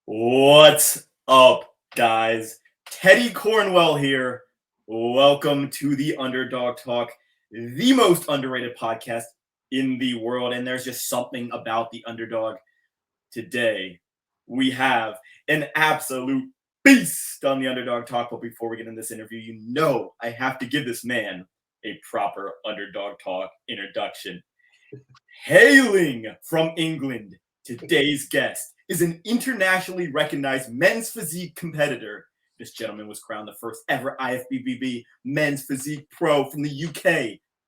What's up, guys? Teddy Cornwell here. Welcome to the Underdog Talk, the most underrated podcast in the world. And there's just something about the underdog. Today, we have an absolute beast on the Underdog Talk. But before we get in this interview, you know I have to give this man a proper Underdog Talk introduction. Hailing from England, today's guest is an internationally recognized men's physique competitor. This gentleman was crowned the first ever IFBB men's physique pro from the UK,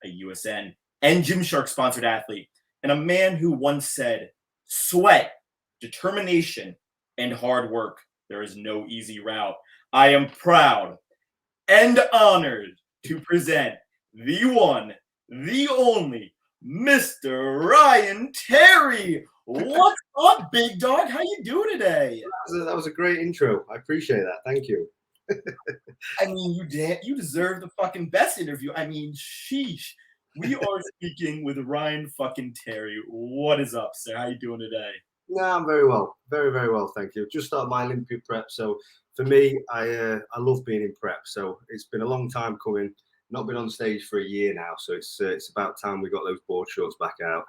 a USN and Gymshark sponsored athlete, and a man who once said, "Sweat, determination, and hard work. There is no easy route." I am proud and honored to present the one, the only, Mr. Ryan Terry. What's up, big dog? How you doing today? That was a great intro. I appreciate that. Thank you. I mean, you deserve the fucking best interview. I mean, sheesh. We are speaking with Ryan fucking Terry. What is up, sir? How you doing today? No, I'm very well. Very, very well. Thank you. Just started my Olympic prep. So for me, I love being in prep. So it's been a long time coming. Not been on stage for a year now. So it's about time we got those board shorts back out.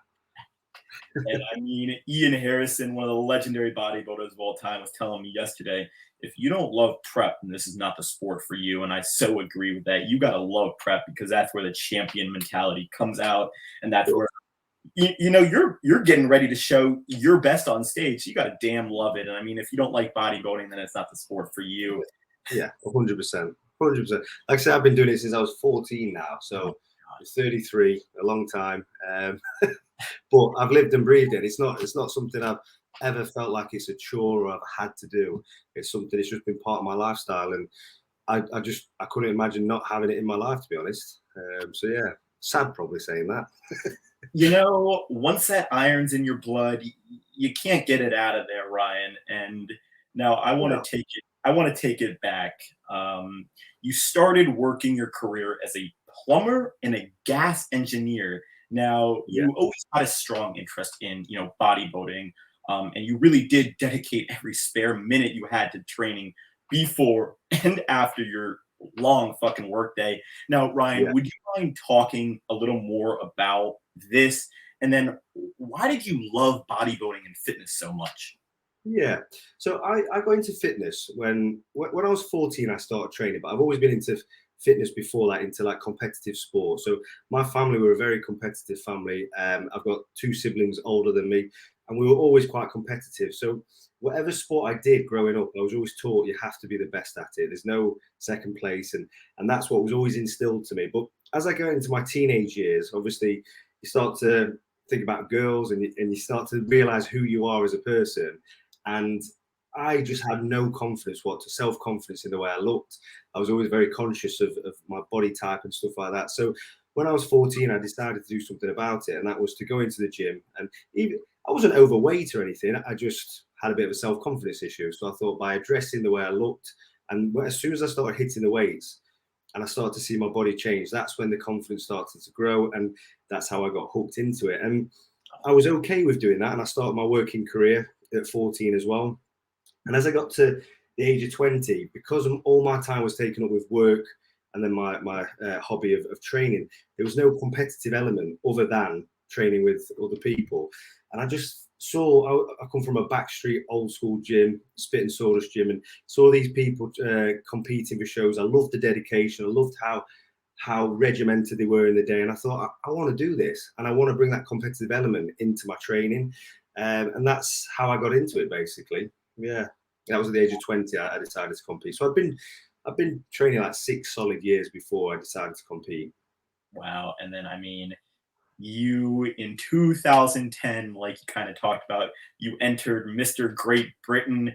And I mean, Ian Harrison, one of the legendary bodybuilders of all time, was telling me yesterday, if you don't love prep, then this is not the sport for you. And I so agree with that. You got to love prep because that's where the champion mentality comes out. And that's where, you're getting ready to show your best on stage. So you got to damn love it. And I mean, if you don't like bodybuilding, then it's not the sport for you. Yeah, 100%. 100%. Like I said, I've been doing it since I was 14 now. So I'm 33, a long time. But I've lived and breathed it. It's not something I've ever felt like it's a chore or I've had to do. It's something, it's just been part of my lifestyle. And I couldn't imagine not having it in my life, to be honest. So yeah, sad probably saying that. Once that iron's in your blood, you can't get it out of there, Ryan. And now I want to take it back. You started working your career as a plumber and a gas engineer. Now, you always had a strong interest in, bodybuilding, and you really did dedicate every spare minute you had to training before and after your long fucking workday. Now, Ryan, would you mind talking a little more about this? And then why did you love bodybuilding and fitness so much? Yeah. So I got into fitness when I was 14, I started training, but I've always been into fitness before that, into like competitive sport. So my family were a very competitive family. I've got two siblings older than me, and we were always quite competitive. So whatever sport I did growing up, I was always taught you have to be the best at it. There's no second place, and that's what was always instilled to me. But as I go into my teenage years, obviously you start to think about girls, and you start to realize who you are as a person. And I just had no confidence, self-confidence in the way I looked. I was always very conscious of my body type and stuff like that. So when I was 14, I decided to do something about it. And that was to go into the gym. And even I wasn't overweight or anything. I just had a bit of a self-confidence issue. So I thought by addressing the way I looked, and as soon as I started hitting the weights and I started to see my body change, that's when the confidence started to grow. And that's how I got hooked into it. And I was okay with doing that. And I started my working career at 14 as well. And as I got to the age of 20, because all my time was taken up with work and then my hobby of training, there was no competitive element other than training with other people. And I just saw, I come from a backstreet old school gym, spit and sawdust gym, and saw these people competing for shows. I loved the dedication. I loved how regimented they were in the day. And I thought, I want to do this. And I want to bring that competitive element into my training. And that's how I got into it, basically. Yeah, that was at the age of 20. I decided to compete. So I've been training like 6 solid years before I decided to compete. Wow. And then, I mean, you in 2010, like you kind of talked about, you entered Mr. Great Britain,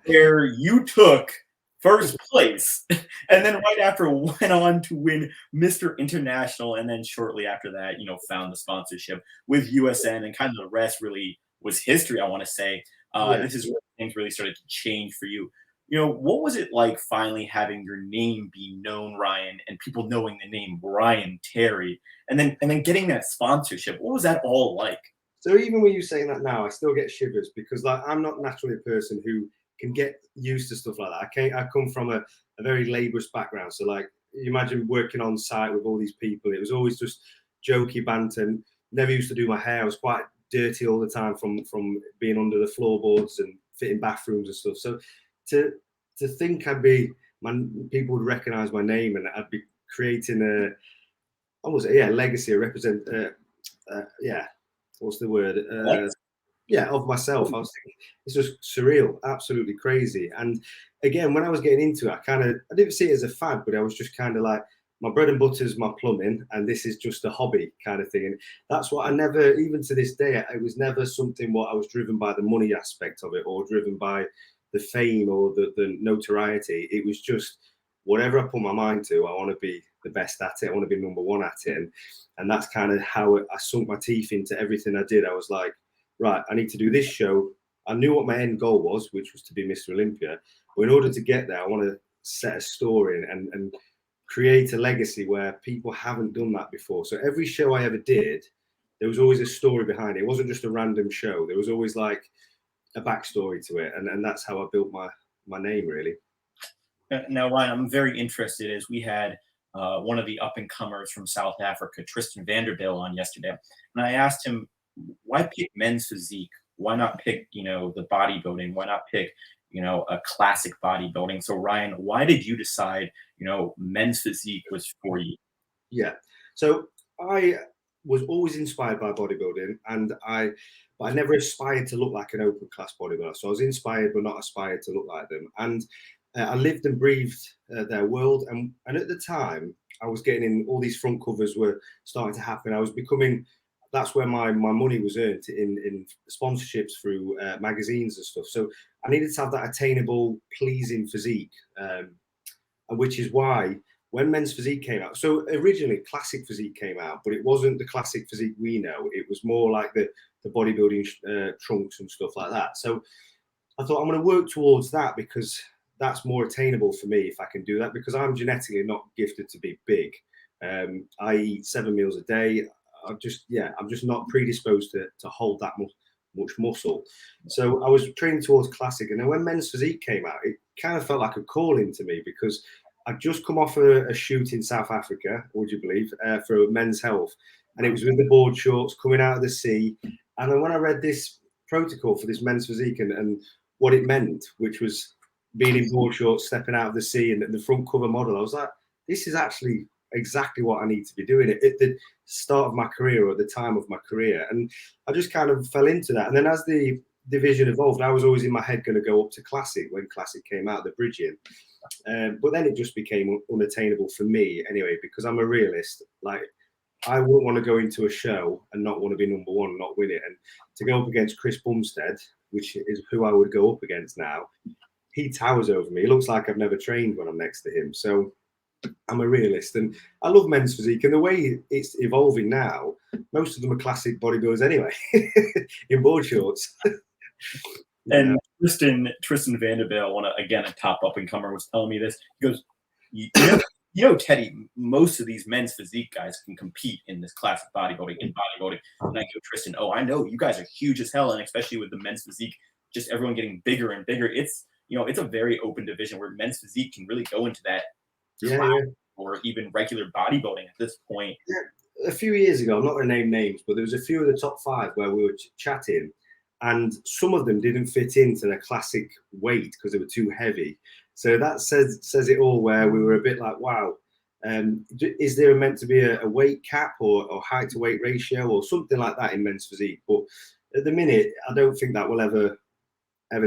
where you took first place, and then right after went on to win Mr. International, and then shortly after that, found the sponsorship with USN, and kind of the rest really was history, I want to say. This is where things really started to change for you. What was it like finally having your name be known, Ryan, and people knowing the name Ryan Terry, and then getting that sponsorship? What was that all like? So even when you're saying that now, I still get shivers because like I'm not naturally a person who can get used to stuff like that. I come from a very laborious background. So like you imagine working on site with all these people. It was always just jokey banter. Never used to do my hair. I was quite dirty all the time from being under the floorboards and fitting bathrooms and stuff. So to think people would recognize my name and I'd be creating legacy, what's the word? Of myself. I was thinking, it's just surreal, absolutely crazy. And again, when I was getting into it, I didn't see it as a fad, but I was just kind of like, my bread and butter is my plumbing, and this is just a hobby kind of thing. And that's what I never, even to this day, it was never something what I was driven by the money aspect of it or driven by the fame or the notoriety. It was just whatever I put my mind to, I want to be the best at it. I want to be number one at it. And that's kind of how I sunk my teeth into everything I did. I was like, right, I need to do this show. I knew what my end goal was, which was to be Mr. Olympia. But in order to get there, I want to set a story and create a legacy where people haven't done that before. So every show I ever did, there was always a story behind it. It wasn't just a random show. There was always like a backstory to it. And that's how I built my name, really. Now, Ryan, I'm very interested as we had one of the up and comers from South Africa, Tristan Vanderbilt, on yesterday. And I asked him, why pick men's physique? Why not pick, the bodybuilding? Why not pick, a classic bodybuilding? So Ryan, why did you decide, men's physique was for you? Yeah. So I was always inspired by bodybuilding but I never aspired to look like an open class bodybuilder. So I was inspired, but not aspired to look like them. And I lived and breathed their world. And at the time I was getting in, all these front covers were starting to happen. I was becoming, that's where my money was earned in sponsorships through magazines and stuff. So I needed to have that attainable, pleasing physique, which is why when men's physique came out, so originally classic physique came out, but it wasn't the classic physique we know. It was more like the bodybuilding trunks and stuff like that. So I thought I'm going to work towards that because that's more attainable for me if I can do that, because I'm genetically not gifted to be big. I eat 7 meals a day. I'm just not predisposed to hold that much muscle. So I was training towards classic. And then when men's physique came out, it kind of felt like a calling to me because I'd just come off a shoot in South Africa, would you believe, for Men's Health. And it was with the board shorts coming out of the sea. And then when I read this protocol for this men's physique and what it meant, which was being in board shorts, stepping out of the sea and the front cover model, I was like, this is actually exactly what I need to be doing at the start of my career or at the time of my career. And I just kind of fell into that. And then as the division evolved, I was always in my head going to go up to classic when classic came out, the bridging. But then it just became unattainable for me anyway, because I'm a realist. Like, I wouldn't want to go into a show and not want to be number one, not win it. And to go up against Chris Bumstead, which is who I would go up against now, he towers over me. It looks like I've never trained when I'm next to him. So I'm a realist, and I love men's physique. And the way it's evolving now, most of them are classic bodybuilders anyway, in board shorts. And Tristan Vanderbilt, a top up and comer, was telling me this. He goes, Teddy, most of these men's physique guys can compete in this classic bodybuilding. And I go, Tristan, I know you guys are huge as hell, and especially with the men's physique, just everyone getting bigger and bigger. It's it's a very open division where men's physique can really go into that, or even regular bodybuilding at this point. Yeah. A few years ago, I'm not going to name names, but there was a few of the top 5 where we were chatting, and some of them didn't fit into their classic weight because they were too heavy. So that says it all, where we were a bit like, wow, is there meant to be a weight cap or height to weight ratio or something like that in men's physique? But at the minute, I don't think that will ever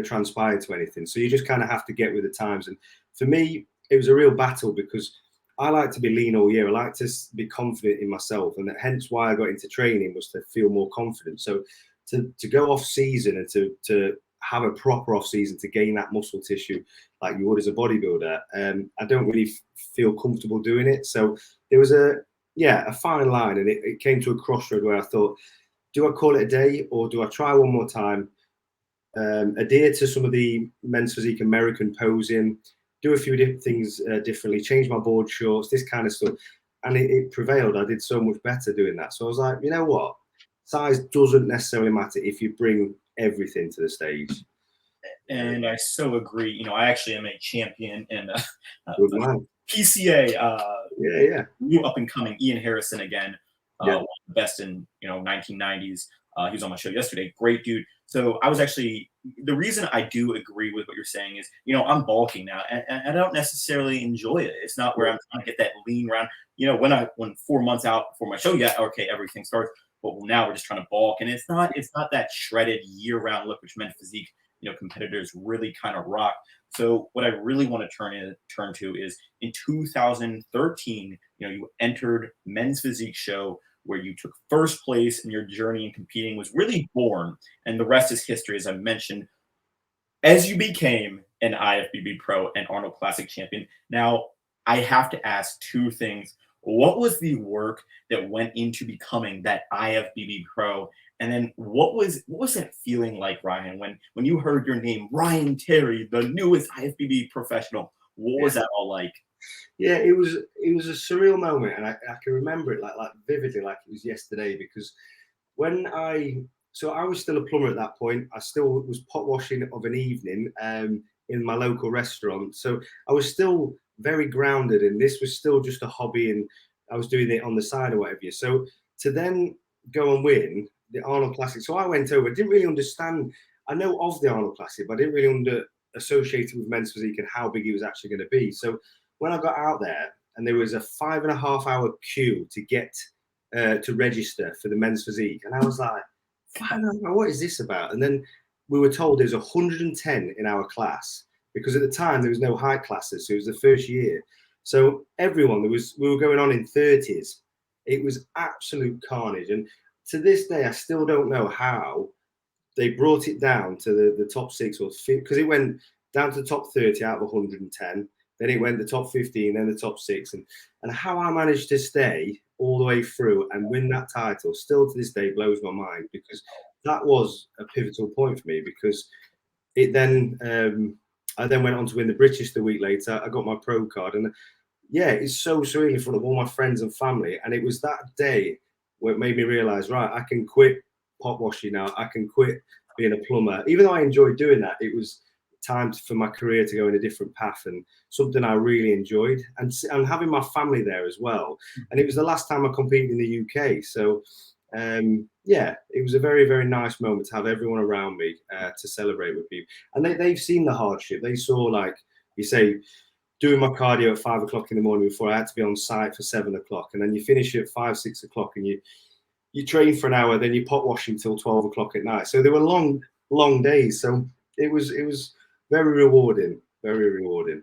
transpire to anything. So you just kind of have to get with the times. And for me, it was a real battle because I like to be lean all year. I like to be confident in myself. And hence why I got into training, was to feel more confident. So to go off season and to have a proper off season to gain that muscle tissue like you would as a bodybuilder, I don't really feel comfortable doing it. So there was a fine line, and it came to a crossroad where I thought, do I call it a day or do I try one more time? Adhere to some of the men's physique American posing, do a few different things differently, change my board shorts, this kind of stuff. And it prevailed. I did so much better doing that. So I was like, you know what? size doesn't necessarily matter if you bring everything to the stage. And I so agree. You know, I actually am a champion in Good man. PCA. Yeah. New up and coming Ian Harrison again, Yeah. one of the best in 1990s. He was on my show yesterday. Great dude. So I was actually the reason I do agree with what you're saying is I'm bulking now, and I don't necessarily enjoy it. It's not where I'm trying to get that lean round. When 4 months out before my show, yeah, okay, everything starts. But now we're just trying to bulk, and it's not that shredded year-round look, which men's physique competitors really kind of rock. So what I really want to turn to is in 2013, you entered Men's Physique Show where you took first place, and your journey in competing was really born. And the rest is history, as I mentioned, as you became an IFBB Pro and Arnold Classic champion. Now, I have to ask two things. What was the work that went into becoming that IFBB Pro? And then what was that feeling like, Ryan, when you heard your name, Ryan Terry, the newest IFBB professional? What was that all like? Yeah, it was a surreal moment, and I can remember it like vividly, like it was yesterday. Because when I was still a plumber at that point. I still was pot washing of an evening in my local restaurant. So I was still very grounded, and this was still just a hobby, and I was doing it on the side or whatever. So to then go and win the Arnold Classic. So I went over, didn't really understand. I know of the Arnold Classic, but I didn't really associate it with men's physique and how big it was actually going to be. So when I got out there, and there was a 5.5 hour queue to get to register for the men's physique, and I was like, what is this about? And then we were told there's 110 in our class, because at the time there was no height classes, so it was the first year. So everyone, we were going on in 30s. It was absolute carnage, and to this day I still don't know how they brought it down to the top 6 or 5, because it went down to the top 30 out of 110. Then it went the top 15, then the top 6, and how I managed to stay all the way through and win that title still to this day blows my mind, because that was a pivotal point for me. Because it then I then went on to win the British the week later. I got my pro card, and yeah, it's so surreal in front of all my friends and family. And it was that day where it made me realize, right, I can quit pot washing now. I can quit being a plumber. Even though I enjoyed doing that, it was time for my career to go in a different path, and something I really enjoyed, and having my family there as well. And it was the last time I competed in the UK, so yeah, it was a very, very nice moment to have everyone around me to celebrate with me. And they've seen the hardship. They saw, like you say, doing my cardio at 5 o'clock in the morning before I had to be on site for 7 o'clock, and then you finish at 5, 6 o'clock, and you train for an hour, then you pot washing till 12 o'clock at night. So they were long days. So it was very rewarding, very rewarding.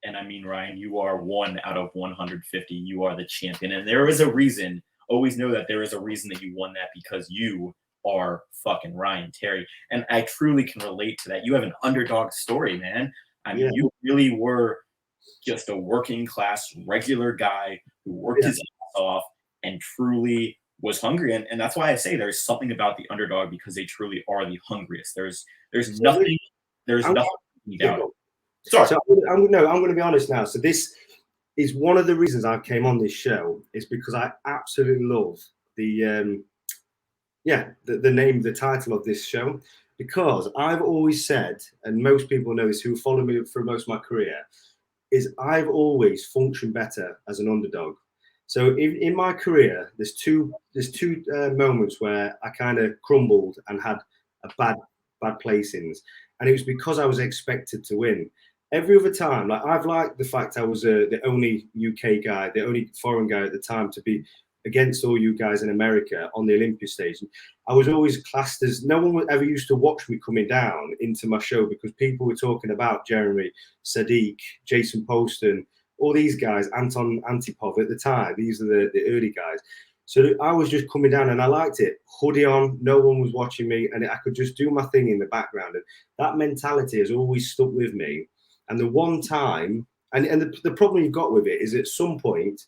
And I mean, Ryan, you are 1 out of 150. You are the champion, and there is a reason. Always know that there is a reason that you won that, because you are fucking Ryan Terry. And I truly can relate to that. You have an underdog story, man. I mean, you really were just a working class, regular guy who worked his ass off and truly was hungry. And that's why I say there's something about the underdog, because they truly are the hungriest. There's nothing doubt. Sorry. So I'm going to be honest now. So this is one of the reasons I came on this show, is because I absolutely love the name, the title of this show, because I've always said, and most people know this who follow me for most of my career, is I've always functioned better as an underdog. So in my career, there's two moments where I kind of crumbled and had a bad placings, and it was because I was expected to win. Every other time, like, I've liked the fact I was the only UK guy, the only foreign guy at the time to be against all you guys in America on the Olympia stage. And I was always classed as, no one ever used to watch me coming down into my show, because people were talking about Jeremy, Sadiq, Jason Poston, all these guys, Anton Antipov at the time. These are the early guys. So I was just coming down, and I liked it. Hoodie on, no one was watching me, and I could just do my thing in the background. And that mentality has always stuck with me. And the one time, and the problem you've got with it is, at some point,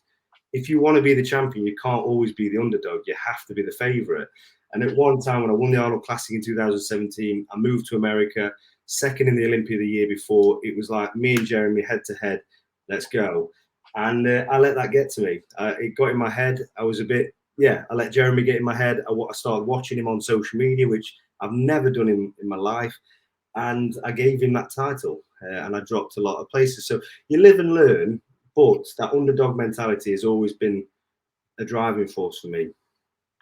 if you want to be the champion, you can't always be the underdog. You have to be the favorite. And at one time, when I won the Arnold Classic in 2017, I moved to America, second in the Olympia the year before. It was like me and Jeremy head to head, let's go. And I let that get to me. It got in my head. I was a bit I let Jeremy get in my head. I started watching him on social media, which I've never done in my life. And I gave him that title, and I dropped a lot of places. So you live and learn, but that underdog mentality has always been a driving force for me.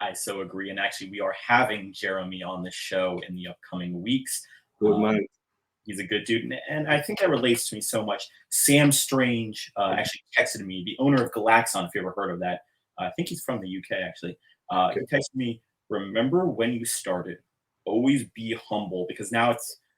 I so agree. And actually, we are having Jeremy on the show in the upcoming weeks. Good man. He's a good dude. And I think that relates to me so much. Sam Strange actually texted me, the owner of Galaxon, if you ever heard of that. I think he's from the UK, actually. Okay. He texted me, remember when you started? Always be humble, because now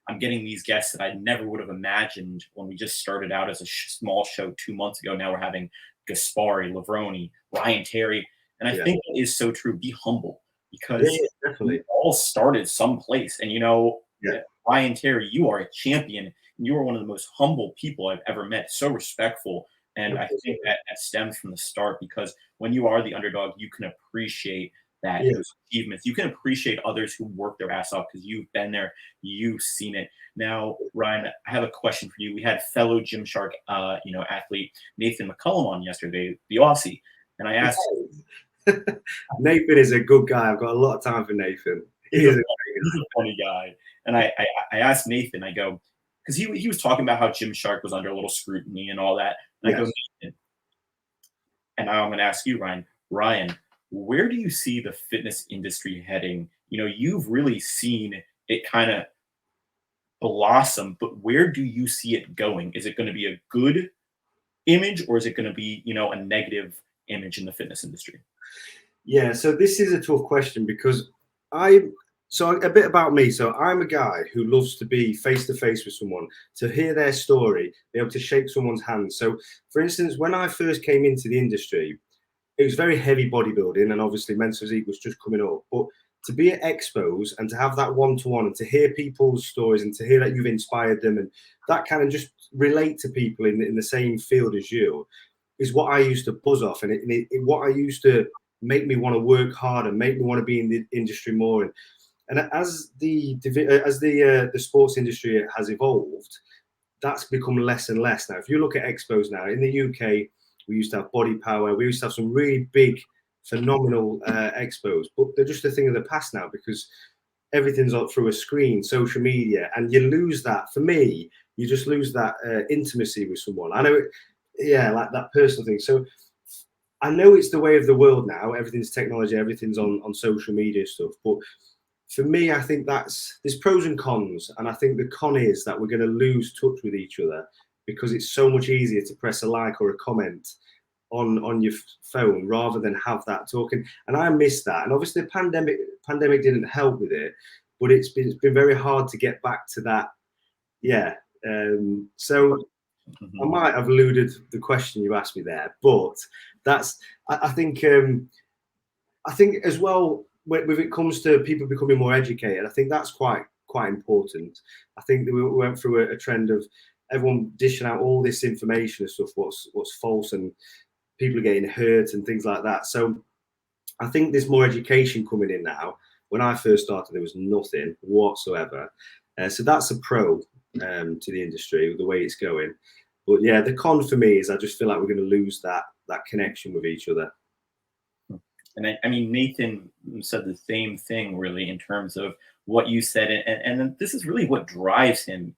I'm getting these guests that I never would have imagined when we just started out as a small show 2 months ago. Now we're having Gaspari, Lavroni, Ryan Terry. And I think it is so true. Be humble, because definitely. we all started someplace. And, Ryan Terry, you are a champion. You are one of the most humble people I've ever met. So respectful. And I think that stems from the start, because when you are the underdog, you can appreciate those achievements. You can appreciate others who work their ass off, because you've been there, you've seen it. Now, Ryan, I have a question for you. We had fellow Gymshark, athlete Nathan McCullum on yesterday, the Aussie, and I asked. Nathan is a good guy. I've got a lot of time for Nathan. He's a funny guy. And I asked Nathan, I go, because he was talking about how Gymshark was under a little scrutiny and all that. And I go, Nathan, and now I'm going to ask you, Ryan, where do you see the fitness industry heading? You've really seen it kind of blossom, but where do you see it going? Is it going to be a good image, or is it going to be, a negative image in the fitness industry? Yeah, so this is a tough question, because so a bit about me. So I'm a guy who loves to be face to face with someone, to hear their story, be able to shake someone's hand. So, for instance, when I first came into the industry, it was very heavy bodybuilding, and obviously Men's Physique was just coming up. But to be at Expos and to have that one-to-one, and to hear people's stories, and to hear that you've inspired them, and that kind of just relate to people in the same field as you, is what I used to buzz off, and what I used to make me want to work hard and make me want to be in the industry more. And as the sports industry has evolved, that's become less and less now. If you look at Expos now in the UK, we used to have Body Power. We used to have some really big, phenomenal Expos, but they're just a thing of the past now, because everything's up through a screen, social media, and you lose that. For me, you just lose that intimacy with someone. I know, like that personal thing. So I know it's the way of the world now. Everything's technology, everything's on social media stuff. But for me, I think there's pros and cons. And I think the con is that we're going to lose touch with each other, because it's so much easier to press a like or a comment on your phone rather than have that talking. And I miss that. And obviously the pandemic didn't help with it, but it's been very hard to get back to that. So I might have eluded the question you asked me there, but I think as well, when it comes to people becoming more educated, I think that's quite important. I think that we went through a trend of everyone dishing out all this information and stuff, what's false, and people are getting hurt and things like that. So I think there's more education coming in now. When I first started, there was nothing whatsoever. So that's a pro to the industry, the way it's going. But yeah, the con for me is I just feel like we're going to lose that connection with each other. And I mean, Nathan said the same thing, really, in terms of what you said. And this is really what drives him,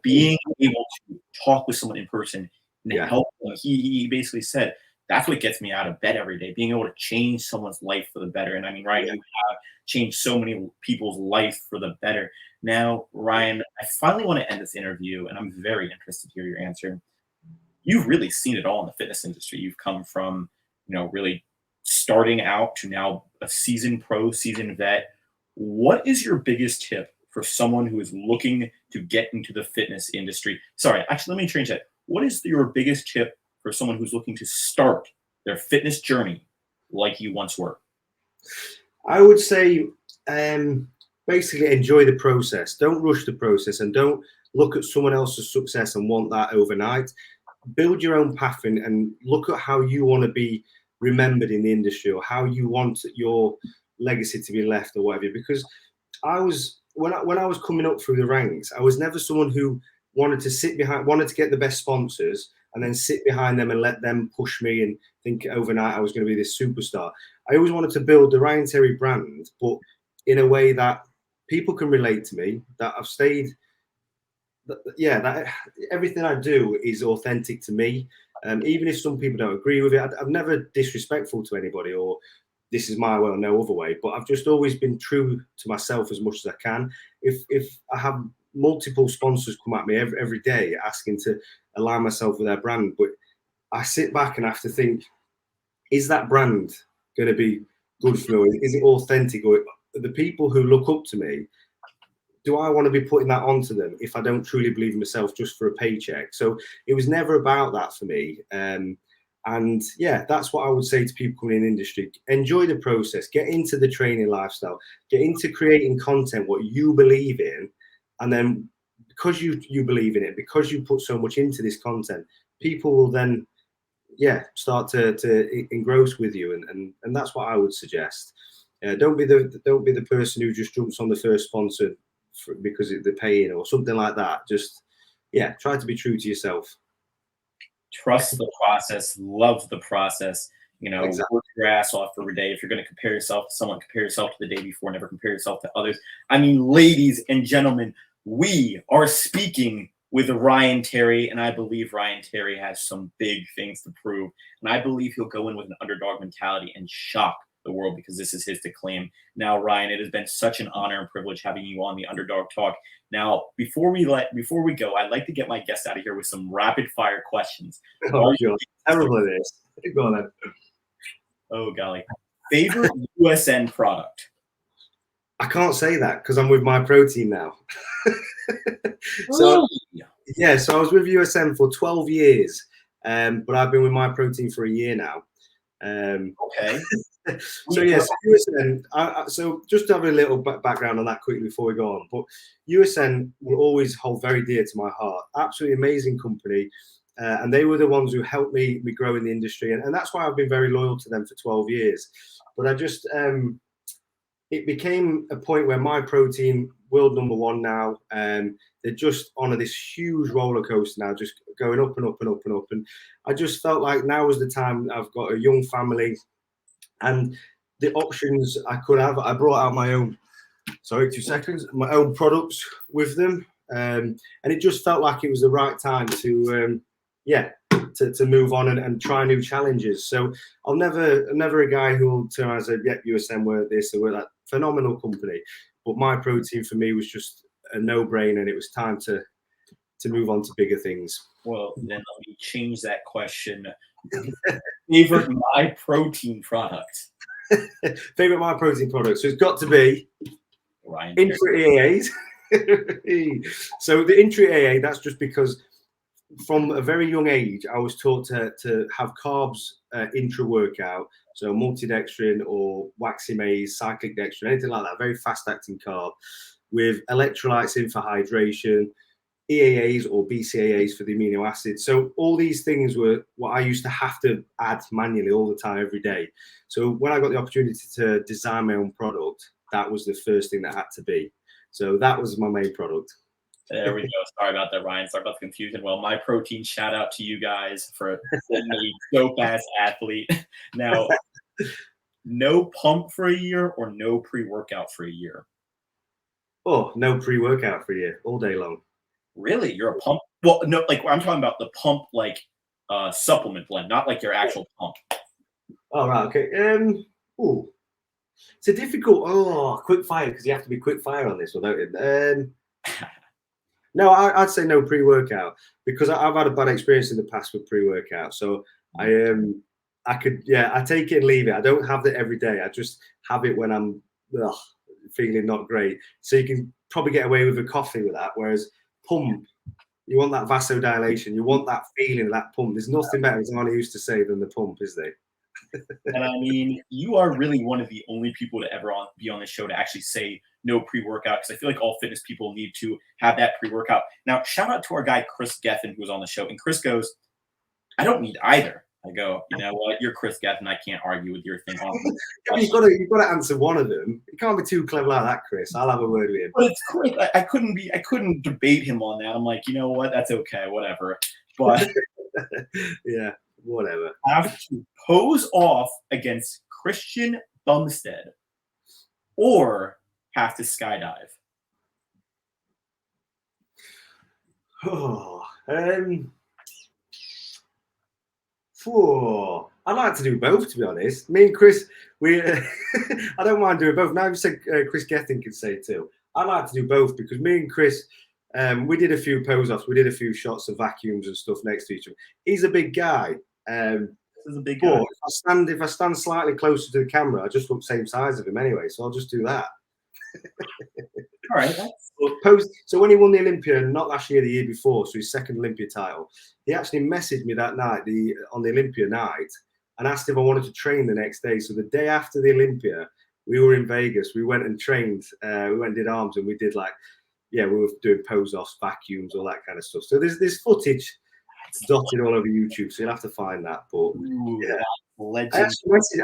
being able to talk with someone in person and help them. He basically said, that's what gets me out of bed every day, being able to change someone's life for the better. And I mean, Ryan, you have changed so many people's life for the better. Now, Ryan, I finally want to end this interview, and I'm very interested to hear your answer. You've really seen it all in the fitness industry. You've come from, really starting out to now a seasoned pro, seasoned vet. What is your biggest tip for someone who is looking to get into the fitness industry? Sorry, actually, let me change that. What is your biggest tip for someone who's looking to start their fitness journey like you once were? I would say basically enjoy the process. Don't rush the process, and don't look at someone else's success and want that overnight. Build your own path and look at how you want to be remembered in the industry, or how you want your legacy to be left, or whatever. Because when I was coming up through the ranks, I was never someone who wanted to sit behind, wanted to get the best sponsors, and then sit behind them and let them push me and think overnight I was going to be this superstar. I always wanted to build the Ryan Terry brand, but in a way that people can relate to me, that I've stayed, that everything I do is authentic to me. Even if some people don't agree with it, I'm never disrespectful to anybody or this is my way or no other way, but I've just always been true to myself as much as I can. If I have multiple sponsors come at me every day asking to align myself with their brand, but I sit back and have to think, is that brand going to be good for me? Is it authentic? Or the people who look up to me, do I want to be putting that onto them if I don't truly believe in myself just for a paycheck? So it was never about that for me. And yeah, that's what I would say to people coming in the industry. Enjoy the process, get into the training lifestyle, get into creating content, what you believe in. And then because you believe in it, because you put so much into this content, people will then, start to engross with you. And that's what I would suggest. Don't be the person who just jumps on the first sponsor because they're paying or something like that. Just, try to be true to yourself. Trust the process, love the process, Exactly. work your ass off every day. If you're going to compare yourself to someone, compare yourself to the day before, never compare yourself to others. I mean, ladies and gentlemen, we are speaking with Ryan Terry, and I believe Ryan Terry has some big things to prove. And I believe he'll go in with an underdog mentality and shock the world because this is his to claim. Now, Ryan, it has been such an honor and privilege having you on the Underdog Talk. Now, before we go, I'd like to get my guests out of here with some rapid fire questions. Oh, John, terrible at this. Go on then. Oh, golly. Favorite USN product? I can't say that because I'm with My Protein now. So I was with USN for 12 years, but I've been with My Protein for a year now. Okay. So USN. So just to have a little background on that quickly before we go on, but USN will always hold very dear to my heart. Absolutely amazing company, and they were the ones who helped me grow in the industry, and that's why I've been very loyal to them for 12 years. But I just it became a point where My Protein, world number one now, they're just on this huge roller coaster now, just going up and up and up and up. And I just felt like now was the time. I've got a young family, and the options I could have. I brought out my own. Sorry, 2 seconds. My own products with them, and it just felt like it was the right time to move on and try new challenges. So I'm never a guy who will turn around and say, "Yep, USM were this or we're that." Phenomenal company, but My Protein for me was just a no-brainer, and it was time to move on to bigger things. Well, then let me change that question. Favorite My Protein product? Favorite My Protein product? So it's got to be Ryan intra-EAAs. So the intra-EAA, that's just because from a very young age, I was taught to have carbs intra-workout. So multidextrin or waxy maize, cyclic dextrin, anything like that, very fast-acting carb with electrolytes in for hydration, EAAs or BCAAs for the amino acids. So all these things were what I used to have to add manually all the time, every day. So when I got the opportunity to design my own product, that was the first thing that had to be. So that was my main product. There we go. Sorry about that, Ryan. Sorry about the confusion. Well, My Protein, shout out to you guys for getting a dope-ass athlete. Now, no pump for a year or no pre-workout for a year? Oh, no pre-workout for a year, all day long. Really? You're a pump? Well, no, like I'm talking about the pump, like supplement blend, not like your actual pump. Oh, right. Okay. It's a difficult. Quick fire, because you have to be quick fire on this, don't you? No, I'd say no pre-workout because I've had a bad experience in the past with pre-workout. So I take it and leave it. I don't have it every day. I just have it when I'm feeling not great. So you can probably get away with a coffee with that. Whereas pump, you want that vasodilation. You want that feeling of that pump. There's nothing better, as Arnold used to say, than the pump, is there? And I mean, you are really one of the only people to ever be on the show to actually say no pre-workout, because I feel like all fitness people need to have that pre-workout. Now, shout out to our guy, Chris Geffen, who was on the show. And Chris goes, I don't need either. I go, you know what? You're Chris Geffen. I can't argue with your thing. You've got to answer one of them. You can't be too clever like that, Chris. I'll have a word with him. But it's Chris. I couldn't debate him on that. I'm like, you know what? That's okay. Whatever. But Yeah, whatever. Have to pose off against Christian Bumstead or have to skydive? Oh, I'd like to do both, to be honest. Me and Chris, we I don't mind doing both. Now you said Chris Gethin can say too. I'd like to do both because me and Chris, we did a few pose offs, we did a few shots of vacuums and stuff next to each other. He's a big guy. This is a big But guy. if I stand slightly closer to the camera, I just look the same size of him anyway. So I'll just do that. All right. So when he won the Olympia, not last year, the year before, so his second Olympia title, he actually messaged me that night, on the Olympia night, and asked if I wanted to train the next day. So the day after the Olympia, we were in Vegas. We went and trained. We went and did arms, and we did we were doing pose offs, vacuums, all that kind of stuff. So there's footage dotted all over YouTube, so you'll have to find that. But Ooh, yeah, legend.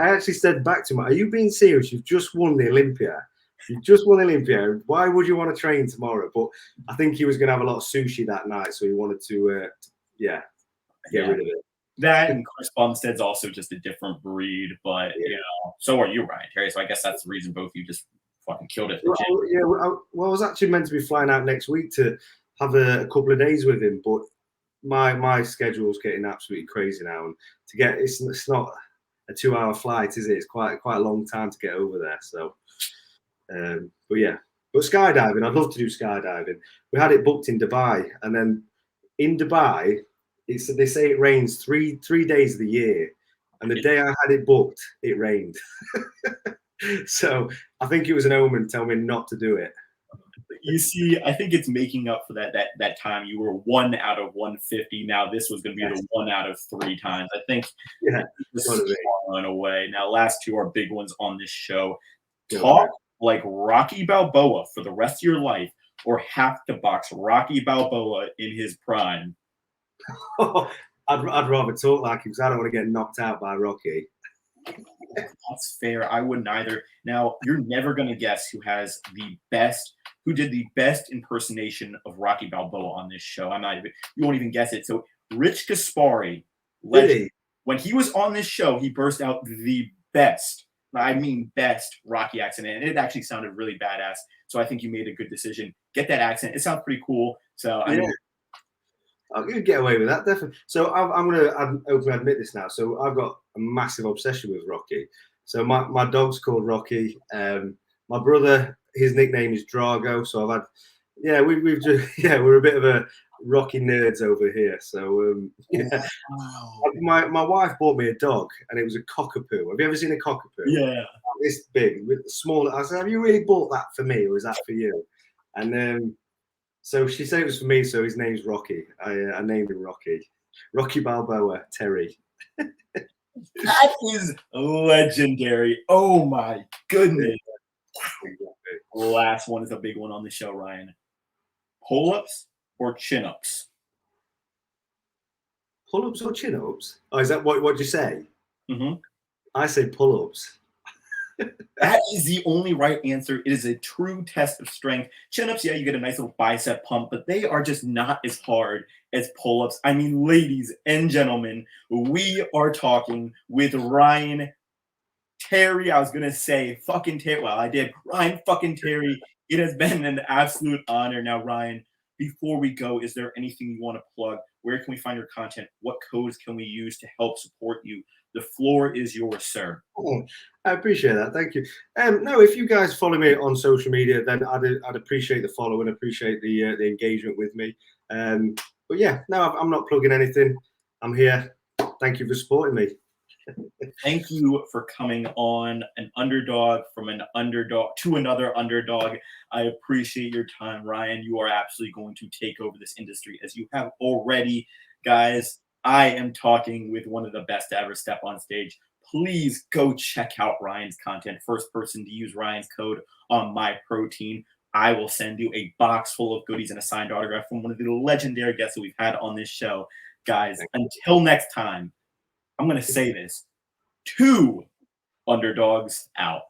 I actually said back to him, "Are you being serious? You've just won the Olympia. You just won Olympia. Why would you want to train tomorrow?" But I think he was going to have a lot of sushi that night, so he wanted to, get rid of it. That and Chris Bumstead's also just a different breed, but so are you, Ryan Terry. So I guess that's the reason both of you just fucking killed it. Well, I was actually meant to be flying out next week to have a couple of days with him, but my schedule's getting absolutely crazy now, and to get it's not a 2-hour flight, is it? It's quite a long time to get over there. So, but skydiving, I'd love to do skydiving. We had it booked in Dubai, and then in Dubai, they say it rains three days of the year, and the day I had it booked, it rained. So I think it was an omen telling me not to do it. You see, I think it's making up for that time you were 1 out of 150. Now this was going to be the 1 out of 3 times. I think on away. Now, last two are big ones on this show. Talk like Rocky Balboa for the rest of your life, or have to box Rocky Balboa in his prime. I'd rather talk like him because I don't want to get knocked out by Rocky. That's fair. I wouldn't either. Now, you're never going to guess who did the best impersonation of Rocky Balboa on this show. You won't even guess it. So Rich Gaspari, legend, when he was on this show, he burst out the best Rocky accent, and it actually sounded really badass. So I think you made a good decision. Get that accent. It sounds pretty cool. So I know. I'm going to get away with that, definitely. So I'm going to openly admit this now. So I've got a massive obsession with Rocky. So my dog's called Rocky. My brother, his nickname is Drago. So I've had, we're a bit of a Rocky nerds over here. So Wow. My wife bought me a dog, and it was a cockapoo. Have you ever seen a cockapoo? Yeah. This big, with small. I said, "Have you really bought that for me, or is that for you?" And so she said it was for me, so his name's Rocky. I named him Rocky. Rocky Balboa Terry. That is legendary. Oh my goodness. Last one is a big one on the show, Ryan. Pull-ups or chin-ups? Pull-ups or chin-ups? Oh, is that what you say? Mm-hmm. I say pull-ups. That is the only right answer. It is a true test of strength. Chin-ups, yeah, you get a nice little bicep pump, but they are just not as hard as pull-ups. I mean, ladies and gentlemen, we are talking with Ryan Terry. I was going to say fucking Terry. Well, I did. Ryan fucking Terry. It has been an absolute honor. Now, Ryan, before we go, is there anything you want to plug? Where can we find your content? What codes can we use to help support you? The floor is yours, sir. Oh, I appreciate that. Thank you. No, if you guys follow me on social media, then I'd appreciate the follow and appreciate the engagement with me. But yeah, no, I'm not plugging anything. I'm here. Thank you for supporting me. Thank you for coming on, an underdog from an underdog to another underdog. I appreciate your time, Ryan. You are absolutely going to take over this industry as you have already. Guys, I am talking with one of the best to ever step on stage. Please go check out Ryan's content. First person to use Ryan's code on My Protein. I will send you a box full of goodies and a signed autograph from one of the legendary guests that we've had on this show. Guys, until next time, I'm going to say this. 2 underdogs out.